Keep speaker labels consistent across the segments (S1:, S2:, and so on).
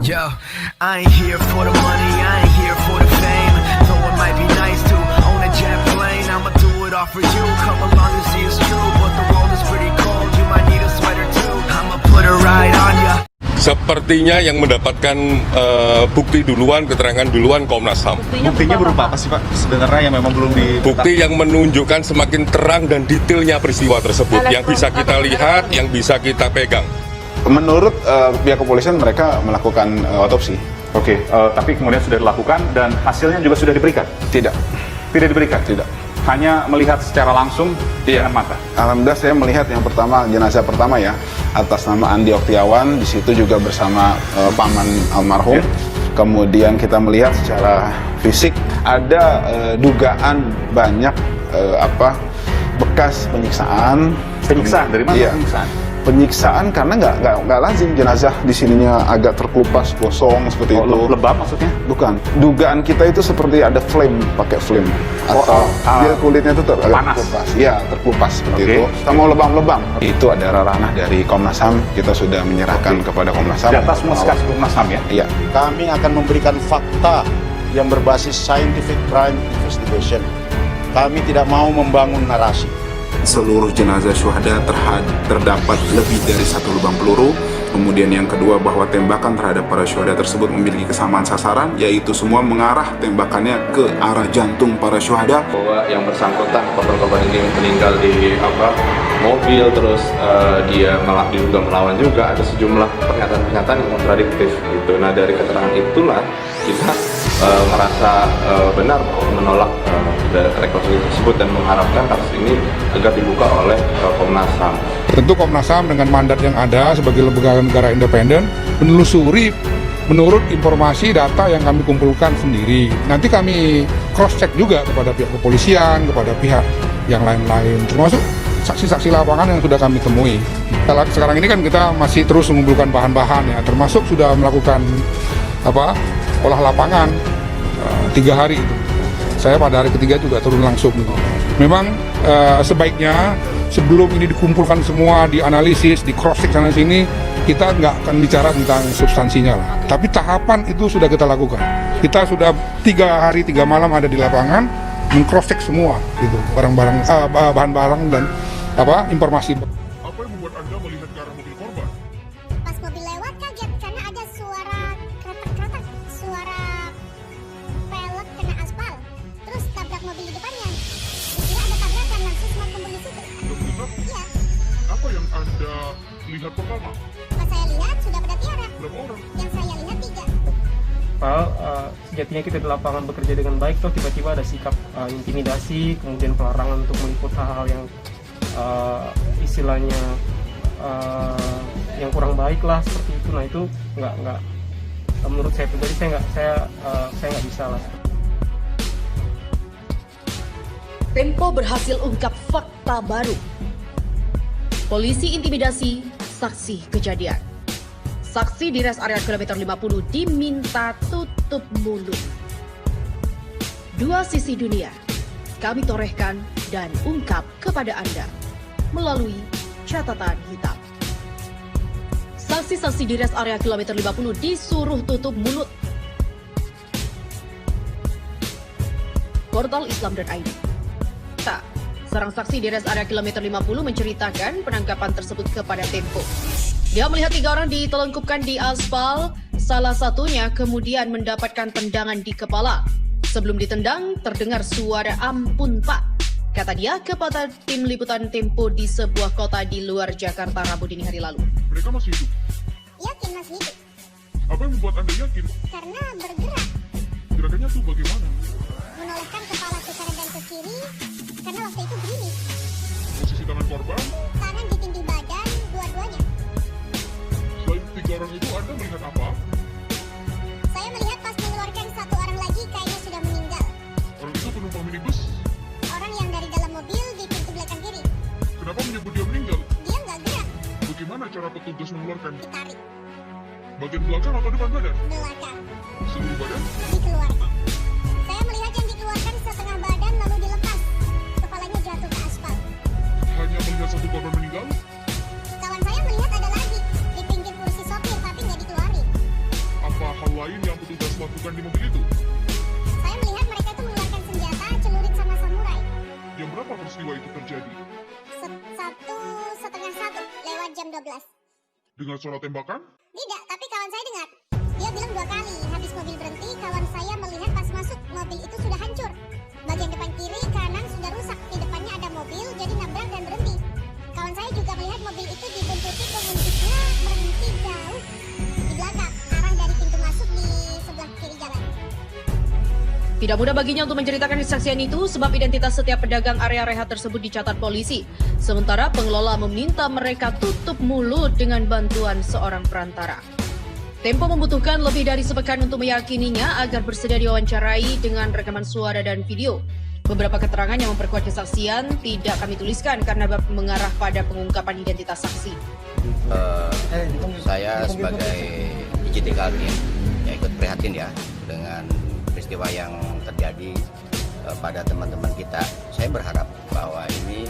S1: Yo, I ain't here for the money, I ain't here for the fame. Though it might be nice to own a jet plane, I'ma do it all for you. Come along and see it's true, but the world is pretty cold. You might need a sweater too. I'ma put a ride on ya.
S2: Sepertinya yang mendapatkan bukti duluan, keterangan duluan Komnas HAM.
S3: Buktinya berupa apa sih Pak? Sebenarnya yang memang belum
S2: Bukti yang menunjukkan semakin terang dan detailnya peristiwa tersebut, yang bisa kita lihat, yang bisa kita pegang.
S4: Menurut pihak kepolisian mereka melakukan otopsi.
S3: Oke, tapi kemudian sudah dilakukan dan hasilnya juga sudah diberikan?
S4: Tidak.
S3: Tidak diberikan?
S4: Tidak.
S3: Hanya melihat secara langsung dengan mata?
S4: Alhamdulillah saya melihat yang pertama, jenazah pertama ya, atas nama Andi Oktiawan, di situ juga bersama paman almarhum. Kemudian kita melihat secara fisik ada dugaan banyak bekas penyiksaan.
S3: Penyiksaan dari mana?
S4: Iya.
S3: Penyiksaan
S4: Penyiksaan karena nggak lazim jenazah di sininya agak terkelupas kosong seperti itu.
S3: Lebam maksudnya?
S4: Bukan. Dugaan kita itu seperti ada flame, pakai flame. Atau dia kulitnya itu terkelupas. Iya, terkelupas seperti itu. Sama lebam-lebam. Itu ada ranah dari Komnas HAM. Kita sudah menyerahkan kepada Komnas HAM.
S3: Data semua sekarang Komnas HAM ya?
S4: Iya.
S5: Kami akan memberikan fakta yang berbasis scientific crime investigation. Kami tidak mau membangun narasi.
S6: Seluruh jenazah syuhada terdapat lebih dari 1 lubang peluru. Kemudian yang kedua, bahwa tembakan terhadap para syuhada tersebut memiliki kesamaan sasaran, yaitu semua mengarah tembakannya ke arah jantung para syuhada.
S7: Bahwa yang bersangkutan korban-korban ini meninggal di mobil, terus dia malah diduga melawan juga. Ada sejumlah pernyataan-pernyataan yang kontradiktif gitu. Nah, dari keterangan itulah kita merasa benar bahwa menolak rekonstruksi tersebut dan mengharapkan kasus ini agar dibuka oleh Komnas HAM.
S8: Tentu Komnas HAM dengan mandat yang ada sebagai lembaga negara independen menelusuri menurut informasi data yang kami kumpulkan sendiri. Nanti kami cross check juga kepada pihak kepolisian, kepada pihak yang lain-lain, termasuk saksi-saksi lapangan yang sudah kami temui. Sekarang ini kan kita masih terus mengumpulkan bahan-bahan ya, termasuk sudah melakukan olah lapangan 3 hari itu. Saya pada hari ketiga juga turun langsung. Memang sebaiknya sebelum ini dikumpulkan semua, dianalisis, di cross check sana sini, kita nggak akan bicara tentang substansinya lah. Tapi tahapan itu sudah kita lakukan. Kita sudah 3 hari 3 malam ada di lapangan, meng-cross check semua gitu, barang-barang, bahan-barang dan informasi.
S9: Apa yang membuat Anda melihat ke arah mobil korban?
S10: Pas mobil lewat kaget karena ada suara kretak-kretak, suara pelek kena aspal, terus tabrak mobil di depannya. Dikira ada tabrakan, langsung semua kumpul di situ. Iya.
S9: Apa yang Anda lihat pertama?
S10: Pas saya lihat sudah pada tiara.
S9: Berapa orang?
S10: Yang saya lihat 3.
S11: Sejatinya kita di lapangan bekerja dengan baik, toh tiba-tiba ada sikap intimidasi, kemudian pelarangan untuk meliput hal-hal yang istilahnya yang kurang baik lah seperti itu. Nah itu nggak menurut saya pribadi saya nggak bisa lah.
S12: Tempo berhasil ungkap fakta baru. Polisi intimidasi saksi kejadian. Saksi di res area kilometer 50 diminta tutup mulut. 2 sisi dunia kami torehkan dan ungkap kepada Anda melalui catatan hitam. Saksi-saksi di res area kilometer 50 disuruh tutup mulut. Portal Islam.id. Seorang saksi di res area kilometer 50 menceritakan penangkapan tersebut kepada Tempo. Dia melihat 3 orang ditelungkupkan di aspal, salah satunya kemudian mendapatkan tendangan di kepala. Sebelum ditendang, terdengar suara "ampun pak", kata dia kepada tim liputan Tempo di sebuah kota di luar Jakarta Rabu dini hari lalu.
S9: Mereka masih hidup?
S10: Yakin masih hidup.
S9: Apa yang membuat Anda yakin?
S10: Karena bergerak.
S9: Gerakannya tuh bagaimana?
S10: Menolehkan kepala ke kanan dan ke kiri, karena waktu itu gerimis.
S9: Posisi tangan korban?
S10: Tangan ditindih badan, dua-duanya.
S9: Selain 3 orang itu, Anda melihat apa?
S10: Saya melihat pas mengeluarkan 1 orang lagi kayaknya sudah meninggal.
S9: Orang itu penumpang minibus?
S10: Orang yang dari dalam mobil di pintu belakang kiri.
S9: Kenapa menyebut dia meninggal?
S10: Dia nggak gerak.
S9: Bagaimana cara petugas mengeluarkan?
S10: Ditarik.
S9: Bagian belakang atau depan badan?
S10: Belakang.
S9: Seluruh badan?
S10: Dikeluarkan. Saya melihat yang dikeluarkan setengah badan lalu dilepas. Kepalanya jatuh ke aspal.
S9: Hanya melihat 1 korban meninggal?
S10: Kawan saya melihat ada lagi di pinggir kursi sopir tapi nggak dikeluarin.
S9: Apa lakukan di mobil itu?
S10: Saya melihat mereka itu mengeluarkan senjata, celurit sama samurai.
S9: Jam berapa peristiwa itu terjadi?
S10: 1:30 lewat jam 12.
S9: Dengan suara tembakan?
S10: Tidak, tapi kawan saya dengar. Dia bilang 2 kali. Habis mobil berhenti, kawan saya melihat pas masuk mobil itu sudah hancur. Bagian depan kiri, kanan sudah rusak. Di depannya ada mobil, jadi nabrak dan berhenti. Kawan saya juga melihat mobil itu dibuntuti pengunjuknya berhenti jauh di belakang, arah dari pintu masuk di sebelah kiri jalan.
S12: Tidak mudah baginya untuk menceritakan kesaksian itu sebab identitas setiap pedagang area rehat tersebut dicatat polisi. Sementara pengelola meminta mereka tutup mulut dengan bantuan seorang perantara. Tempo membutuhkan lebih dari sepekan untuk meyakininya agar bersedia diwawancarai dengan rekaman suara dan video. Beberapa keterangan yang memperkuat kesaksian tidak kami tuliskan karena mengarah pada pengungkapan identitas saksi.
S13: Saya sebagai IJT Kaltim ya ikut prihatin ya dengan peristiwa yang terjadi pada teman-teman kita. Saya berharap bahwa ini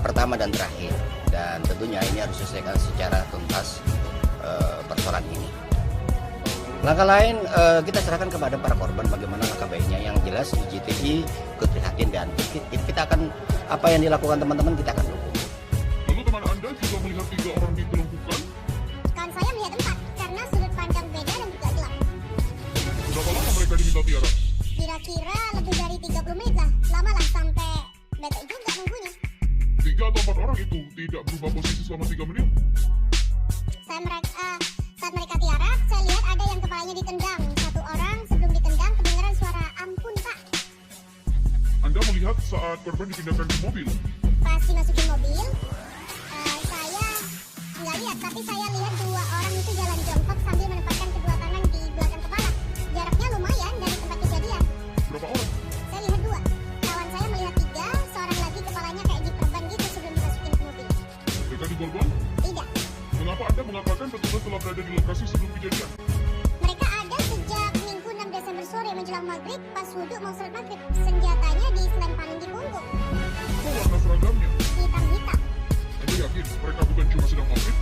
S13: pertama dan terakhir dan tentunya ini harus diselesaikan secara tuntas persoalan ini. Langkah lain kita serahkan kepada para korban bagaimana langkah baiknya. Yang jelas IJTI ikut prihatin dan kita akan apa yang dilakukan teman-teman kita akan dukung.
S9: Lalu teman Anda juga melihat 3 orang ditelungkupkan?
S10: Kawan saya melihat 4 karena sudut pandang beda dan juga gelap.
S9: Berapa lama mereka diminta tiarap?
S10: Kira-kira lebih dari 30 menit lah. Lama lah sampai bete juga nunggunya.
S9: 3 atau 4 orang itu tidak berubah posisi selama 3 menit?
S10: Saat mereka tiarap, saya lihat ada yang kepalanya ditendang. 1 orang sebelum ditendang kedengaran suara ampun pak.
S9: Anda melihat saat korban dipindahkan ke mobil?
S10: Pas dimasukin mobil, saya nggak lihat, tapi saya lihat 2 orang itu jalan jongkok sambil menempatkan kedua tangan di belakang kepala. Jaraknya lumayan dari tempat kejadian.
S9: Berapa orang?
S10: Saya lihat 2. Kawan saya melihat 3, seorang lagi kepalanya kayak diperban gitu sebelum dimasukin ke mobil.
S9: Mereka diborgol?
S10: Tidak.
S9: Mengapa Anda mengatakan petugas telah berada di lokasi sebelum kejadian?
S10: Mereka ada sejak Minggu 6 Desember sore menjelang maghrib, pas wudhu mau sholat maghrib. Senjatanya diselemparin di punggung.
S9: Apa warna seragamnya?
S10: Hitam-hitam.
S9: Anda yakin mereka bukan cuma sedang maghrib?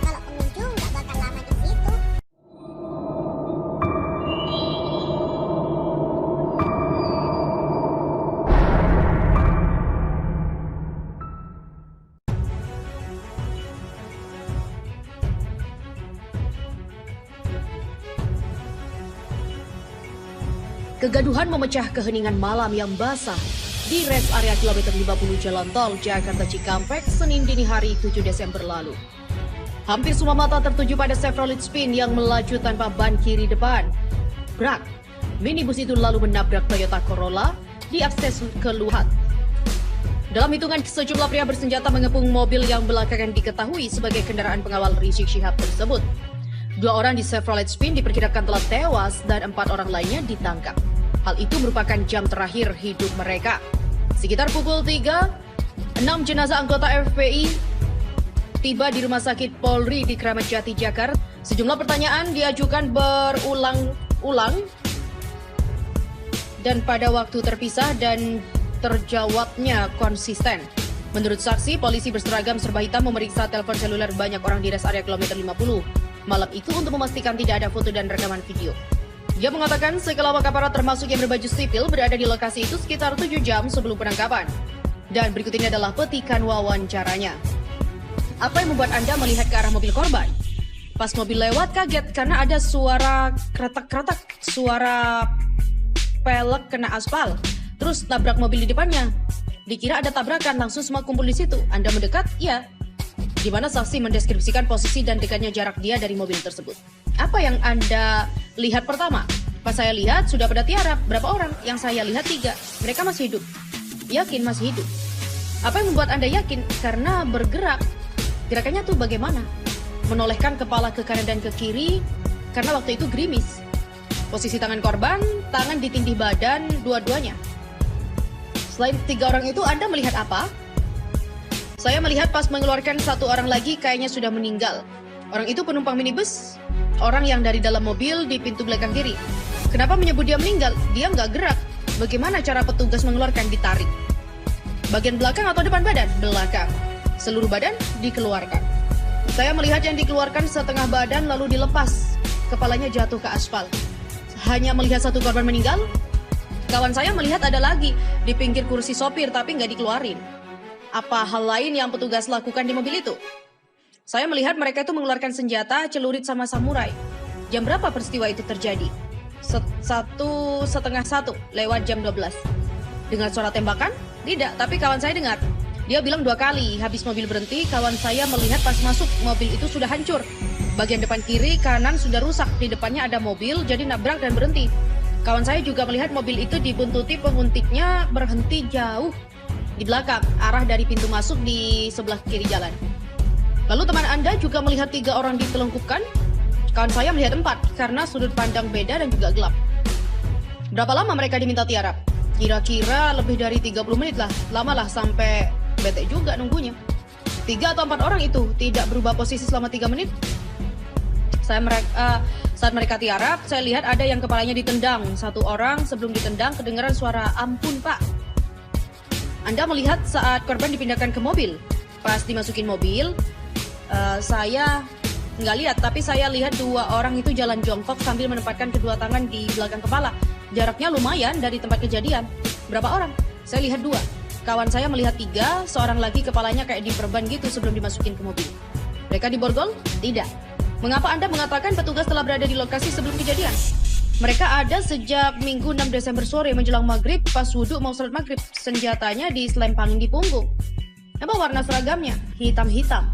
S10: Kalau pengunjung nggak bakal lama di situ.
S12: Kegaduhan memecah keheningan malam yang basah di rest area kilometer 50 Jalan Tol Jakarta Cikampek Senin dini hari 7 Desember lalu. Hampir semua mata tertuju pada Chevrolet Spin yang melaju tanpa ban kiri depan. Brak, minibus itu lalu menabrak Toyota Corolla di akses keluar. Dalam hitungan, sejumlah pria bersenjata mengepung mobil yang belakangan diketahui sebagai kendaraan pengawal Rizik Syihab tersebut. 2 orang di Chevrolet Spin diperkirakan telah tewas dan 4 orang lainnya ditangkap. Hal itu merupakan jam terakhir hidup mereka. Sekitar pukul 3, 6 jenazah anggota FPI tiba di Rumah Sakit Polri di Kramat Jati, Jakarta. Sejumlah pertanyaan diajukan berulang-ulang dan pada waktu terpisah dan terjawabnya konsisten. Menurut saksi, polisi berseragam serba hitam memeriksa telepon seluler banyak orang di rest area kilometer 50 malam itu untuk memastikan tidak ada foto dan rekaman video. Dia mengatakan sekelawak aparat termasuk yang berbaju sipil berada di lokasi itu sekitar 7 jam sebelum penangkapan. Dan berikut ini adalah petikan wawancaranya. Apa yang membuat Anda melihat ke arah mobil korban? Pas mobil lewat kaget karena ada suara kretak-kretak, suara pelek kena aspal. Terus tabrak mobil di depannya. Dikira ada tabrakan, langsung semua kumpul di situ. Anda mendekat? Iya. Di mana saksi mendeskripsikan posisi dan dekatnya jarak dia dari mobil tersebut. Apa yang Anda lihat pertama? Pas saya lihat sudah pada tiarap. Berapa orang? Yang saya lihat 3. Mereka masih hidup. Yakin masih hidup. Apa yang membuat Anda yakin? Karena bergerak. Gerakannya tuh bagaimana? Menolehkan kepala ke kanan dan ke kiri karena waktu itu gerimis. Posisi tangan korban, tangan ditindih badan dua-duanya. Selain 3 orang itu, Anda melihat apa? Saya melihat pas mengeluarkan 1 orang lagi kayaknya sudah meninggal. Orang itu penumpang minibus, orang yang dari dalam mobil di pintu belakang kiri. Kenapa menyebut dia meninggal? Dia nggak gerak. Bagaimana cara petugas mengeluarkan? Ditarik. Bagian belakang atau depan badan? Belakang. Seluruh badan dikeluarkan. Saya melihat yang dikeluarkan setengah badan lalu dilepas. Kepalanya jatuh ke aspal. hanya melihat satu korban meninggal. Kawan saya melihat ada lagi di pinggir kursi sopir tapi nggak dikeluarin. Apa hal lain yang petugas lakukan di mobil itu? Saya melihat mereka itu mengeluarkan senjata, celurit sama samurai. Jam berapa peristiwa itu terjadi? 1:30 lewat jam 12. Dengar suara tembakan? Tidak, tapi kawan saya dengar. Dia bilang 2 kali. Habis mobil berhenti, kawan saya melihat pas masuk mobil itu sudah hancur. Bagian depan kiri, kanan sudah rusak. Di depannya ada mobil, jadi nabrak dan berhenti. Kawan saya juga melihat mobil itu dibuntuti penguntiknya berhenti jauh di belakang, arah dari pintu masuk di sebelah kiri jalan. Lalu teman Anda juga melihat 3 orang ditelungkupkan? Kawan saya melihat 4 karena sudut pandang beda dan juga gelap. Berapa lama mereka diminta tiarap? Kira-kira lebih dari 30 menit lah. Lama lah sampai bete juga nunggunya. 3 atau 4 orang itu tidak berubah posisi selama 3 menit. Saat mereka tiarap, saya lihat ada yang kepalanya ditendang. 1 orang sebelum ditendang kedengaran suara ampun pak. Anda melihat saat korban dipindahkan ke mobil. Pas dimasukin mobil, saya nggak lihat, tapi saya lihat 2 orang itu jalan jongkok sambil menempatkan kedua tangan di belakang kepala. Jaraknya lumayan dari tempat kejadian. Berapa orang? Saya lihat 2. Kawan saya melihat 3, seorang lagi kepalanya kayak diperban gitu sebelum dimasukin ke mobil. Mereka diborgol? Tidak. Mengapa Anda mengatakan petugas telah berada di lokasi sebelum kejadian? Mereka ada sejak Minggu 6 Desember sore menjelang maghrib, pas wudhu mau salat maghrib. Senjatanya diselempangin di punggung. Apa warna seragamnya? Hitam-hitam.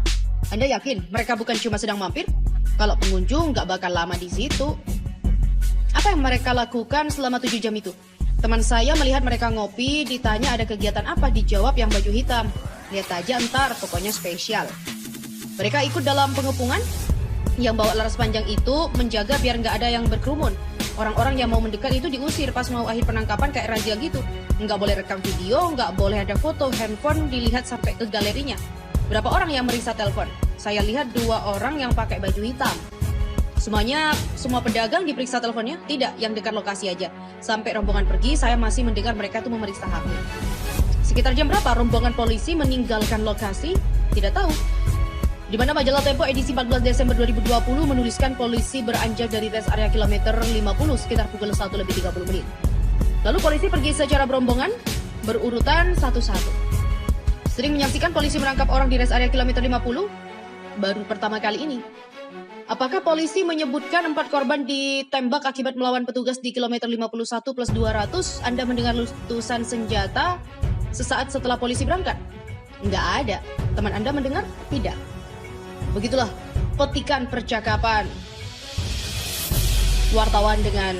S12: Anda yakin mereka bukan cuma sedang mampir? Kalau pengunjung nggak bakal lama di situ. Apa yang mereka lakukan selama 7 jam itu? Teman saya melihat mereka ngopi, ditanya ada kegiatan apa, dijawab yang baju hitam. Lihat aja ntar, pokoknya spesial. Mereka ikut dalam pengepungan. Yang bawa laras panjang itu menjaga biar nggak ada yang berkerumun. Orang-orang yang mau mendekat itu diusir pas mau akhir penangkapan kayak razia gitu. Nggak boleh rekam video, nggak boleh ada foto, handphone dilihat sampai ke galerinya. Berapa orang yang meriksa telepon? Saya lihat 2 orang yang pakai baju hitam. Semua pedagang diperiksa teleponnya? Tidak, yang dekat lokasi aja. Sampai rombongan pergi, saya masih mendengar mereka tuh memeriksa HP. Sekitar jam berapa rombongan polisi meninggalkan lokasi? Tidak tahu. Di mana majalah Tempo edisi 14 Desember 2020 menuliskan polisi beranjak dari rest area kilometer 50 sekitar pukul 1:30. Lalu polisi pergi secara berombongan, berurutan satu-satu. Sering menyaksikan polisi menangkap orang di rest area kilometer 50? Baru pertama kali ini. Apakah polisi menyebutkan 4 korban ditembak akibat melawan petugas di kilometer 51+200? Anda mendengar letusan senjata sesaat setelah polisi berangkat? Nggak ada. Teman Anda mendengar? Tidak. Begitulah petikan percakapan wartawan dengan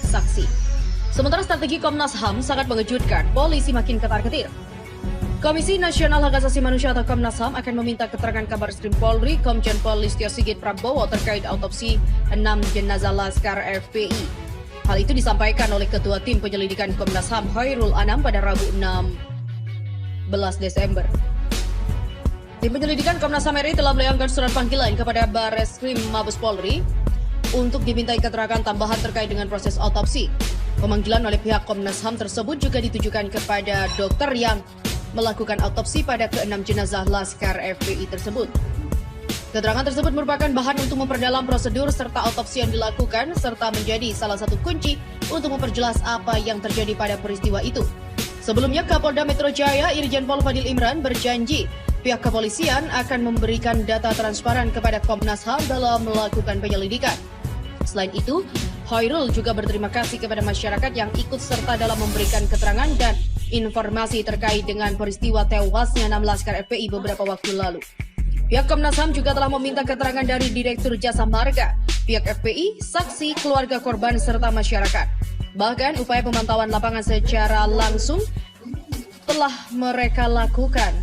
S12: saksi. Sementara strategi Komnas HAM sangat mengejutkan, polisi makin ketar-ketir. Komisi Nasional Hak Asasi Manusia atau Komnas HAM akan meminta keterangan Kabareskrim Polri, Komjen Pol Listio Sigit Prabowo terkait autopsi 6 jenazah Laskar FPI. Hal itu disampaikan oleh Ketua Tim Penyelidikan Komnas HAM Khairul Anam pada Rabu 16 Desember. Tim penyelidikan Komnas HAM RI telah melayangkan surat panggilan kepada Bareskrim Mabes Polri untuk dimintai keterangan tambahan terkait dengan proses autopsi. Pemanggilan oleh pihak Komnas HAM tersebut juga ditujukan kepada dokter yang melakukan autopsi pada ke-6 jenazah Laskar FPI tersebut. Keterangan tersebut merupakan bahan untuk memperdalam prosedur serta autopsi yang dilakukan serta menjadi salah satu kunci untuk memperjelas apa yang terjadi pada peristiwa itu. Sebelumnya, Kapolda Metro Jaya Irjen Pol Fadil Imran berjanji pihak kepolisian akan memberikan data transparan kepada Komnas HAM dalam melakukan penyelidikan. Selain itu, Khairul juga berterima kasih kepada masyarakat yang ikut serta dalam memberikan keterangan dan informasi terkait dengan peristiwa tewasnya 6 Laskar FPI beberapa waktu lalu. Pihak Komnas HAM juga telah meminta keterangan dari Direktur Jasa Marga, pihak FPI, saksi, keluarga korban, serta masyarakat. Bahkan upaya pemantauan lapangan secara langsung telah mereka lakukan.